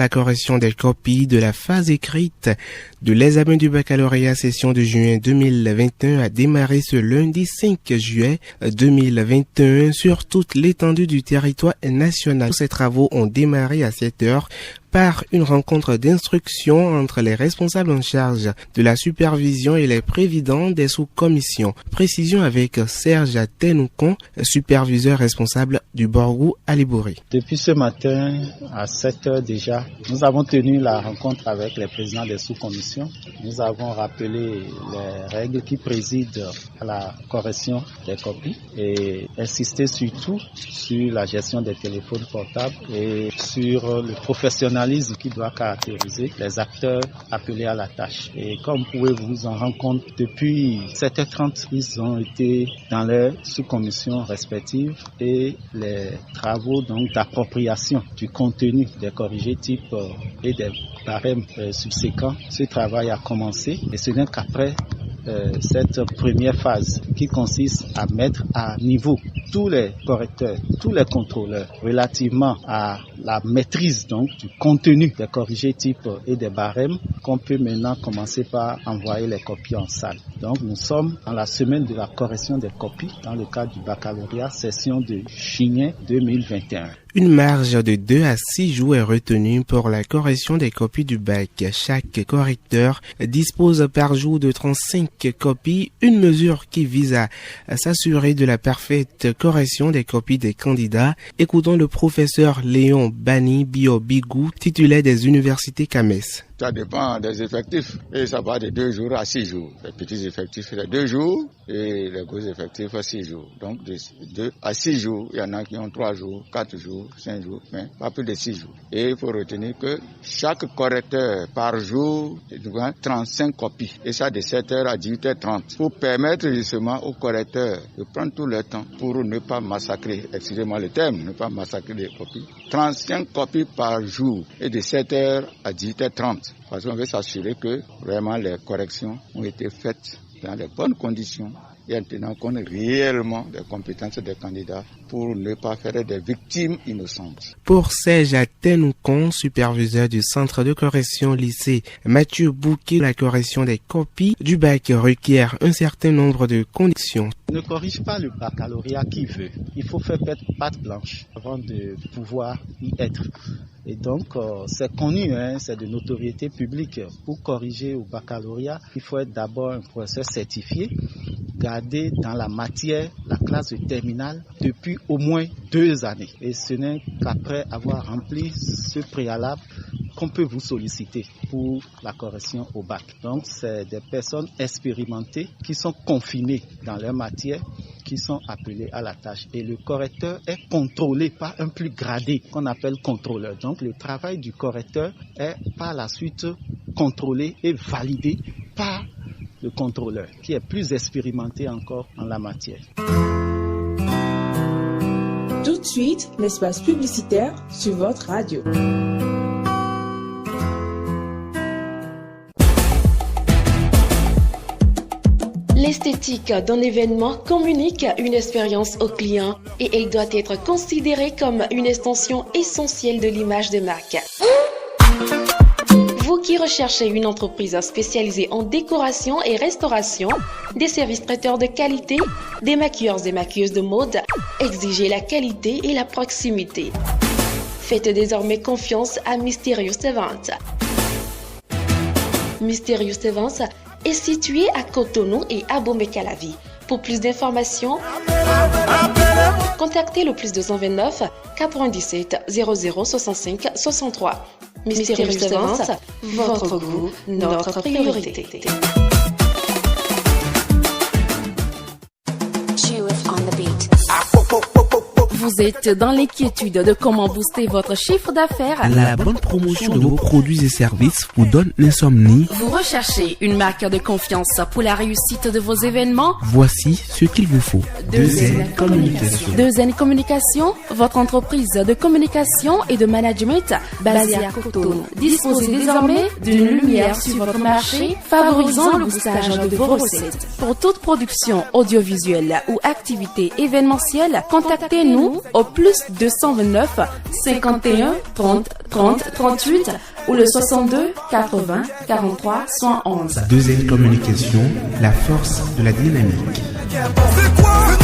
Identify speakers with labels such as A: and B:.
A: la correction des copies de la phase écrite de l'examen du baccalauréat session de juin 2021 a démarré ce lundi 5 juillet 2021 sur toute l'étendue du territoire national. Ces travaux ont démarré à 7 heures par une rencontre d'instruction entre les responsables en charge de la supervision et les présidents des sous-commissions. Précision avec Serge Tenoucon, superviseur responsable du Borgou Alibouri.
B: Depuis ce matin, à 7 heures déjà, nous avons tenu la rencontre avec les présidents des sous-commissions. Nous avons rappelé les règles qui président à la correction des copies et insisté surtout sur la gestion des téléphones portables et sur le professionnalisme qui doit caractériser les acteurs appelés à la tâche. Et comme vous pouvez vous en rendre compte, depuis 7h30, ils ont été dans leurs sous-commissions respectives et les travaux donc d'appropriation du contenu des corrigés types et des barèmes subséquents. Ce travail a commencé et ce n'est qu'après cette première phase qui consiste à mettre à niveau tous les correcteurs, tous les contrôleurs relativement à la maîtrise donc du contenu des corrigés types et des barèmes qu'on peut maintenant commencer par envoyer les copies en salle. Donc nous sommes dans la semaine de la correction des copies dans le cadre du baccalauréat session de juillet 2021.
A: Une marge de 2 à 6 jours est retenue pour la correction des copies du bac. Chaque correcteur dispose par jour de 35 copies, une mesure qui vise à s'assurer de la parfaite correction des copies des candidats. Écoutons le professeur Léon Bani Biobigou, titulaire des universités CAMES.
C: Ça dépend des effectifs et ça va de 2 jours à 6 jours. Les petits effectifs, c'est 2 jours et les gros effectifs, 6 jours. Donc de 2 à 6 jours, il y en a qui ont 3 jours, 4 jours, 5 jours, mais pas plus de 6 jours. Et il faut retenir que chaque correcteur par jour doit 35 copies. Et ça de 7h à 18h30 pour permettre justement aux correcteurs de prendre tout leur temps pour ne pas massacrer, excusez-moi le terme, ne pas massacrer les copies. 35 copies par jour et de 7h à 18h30. Parce qu'on veut s'assurer que vraiment les corrections ont été faites dans les bonnes conditions et en tenant compte réellement des compétences des candidats pour ne pas faire des victimes innocentes.
A: Pour Serge Tenoucon, superviseur du centre de correction lycée Mathieu Bouquet, la correction des copies du bac requiert un certain nombre de conditions.
B: Ne corrige pas le baccalauréat qui veut. Il faut faire patte blanche avant de pouvoir y être. Et donc, c'est connu, c'est de notoriété publique. Pour corriger au baccalauréat, il faut être d'abord un professeur certifié, gardé dans la matière, la classe de terminale, depuis au moins 2 années. Et ce n'est qu'après avoir rempli ce préalable qu'on peut vous solliciter pour la correction au bac. Donc, c'est des personnes expérimentées qui sont confinées dans leur matière, qui sont appelés à la tâche. Et le correcteur est contrôlé par un plus gradé qu'on appelle contrôleur. Donc le travail du correcteur est par la suite contrôlé et validé par le contrôleur qui est plus expérimenté encore en la matière.
D: Tout de suite, l'espace publicitaire sur votre radio.
E: L'esthétique d'un événement communique une expérience au client et elle doit être considérée comme une extension essentielle de l'image de marque. Vous qui recherchez une entreprise spécialisée en décoration et restauration, des services traiteurs de qualité, des maquilleurs et maquilleuses de mode, exigez la qualité et la proximité. Faites désormais confiance à Mysterious Events. Mysterious Events est situé à Cotonou et à Bomé-Calavi. Pour plus d'informations, contactez le +229 97 00 65 63. Mysterious Events, votre goût, notre priorité.
F: Vous êtes dans l'inquiétude de comment booster votre chiffre d'affaires?
A: La bonne promotion de vos produits et services vous donne l'insomnie.
F: Vous recherchez une marque de confiance pour la réussite de vos événements?
A: Voici ce qu'il vous faut. 2N Communication.
F: 2N Communication, votre entreprise de communication et de management basée à Cotonou. Disposez désormais d'une lumière sur votre marché, favorisant le boostage de vos recettes. Pour toute production audiovisuelle ou activité événementielle, contactez-nous nous au plus 229 51 30 30 38 ou le 62 80 43 111.
A: Deuxième communication, la force de la dynamique.
G: C'est quoi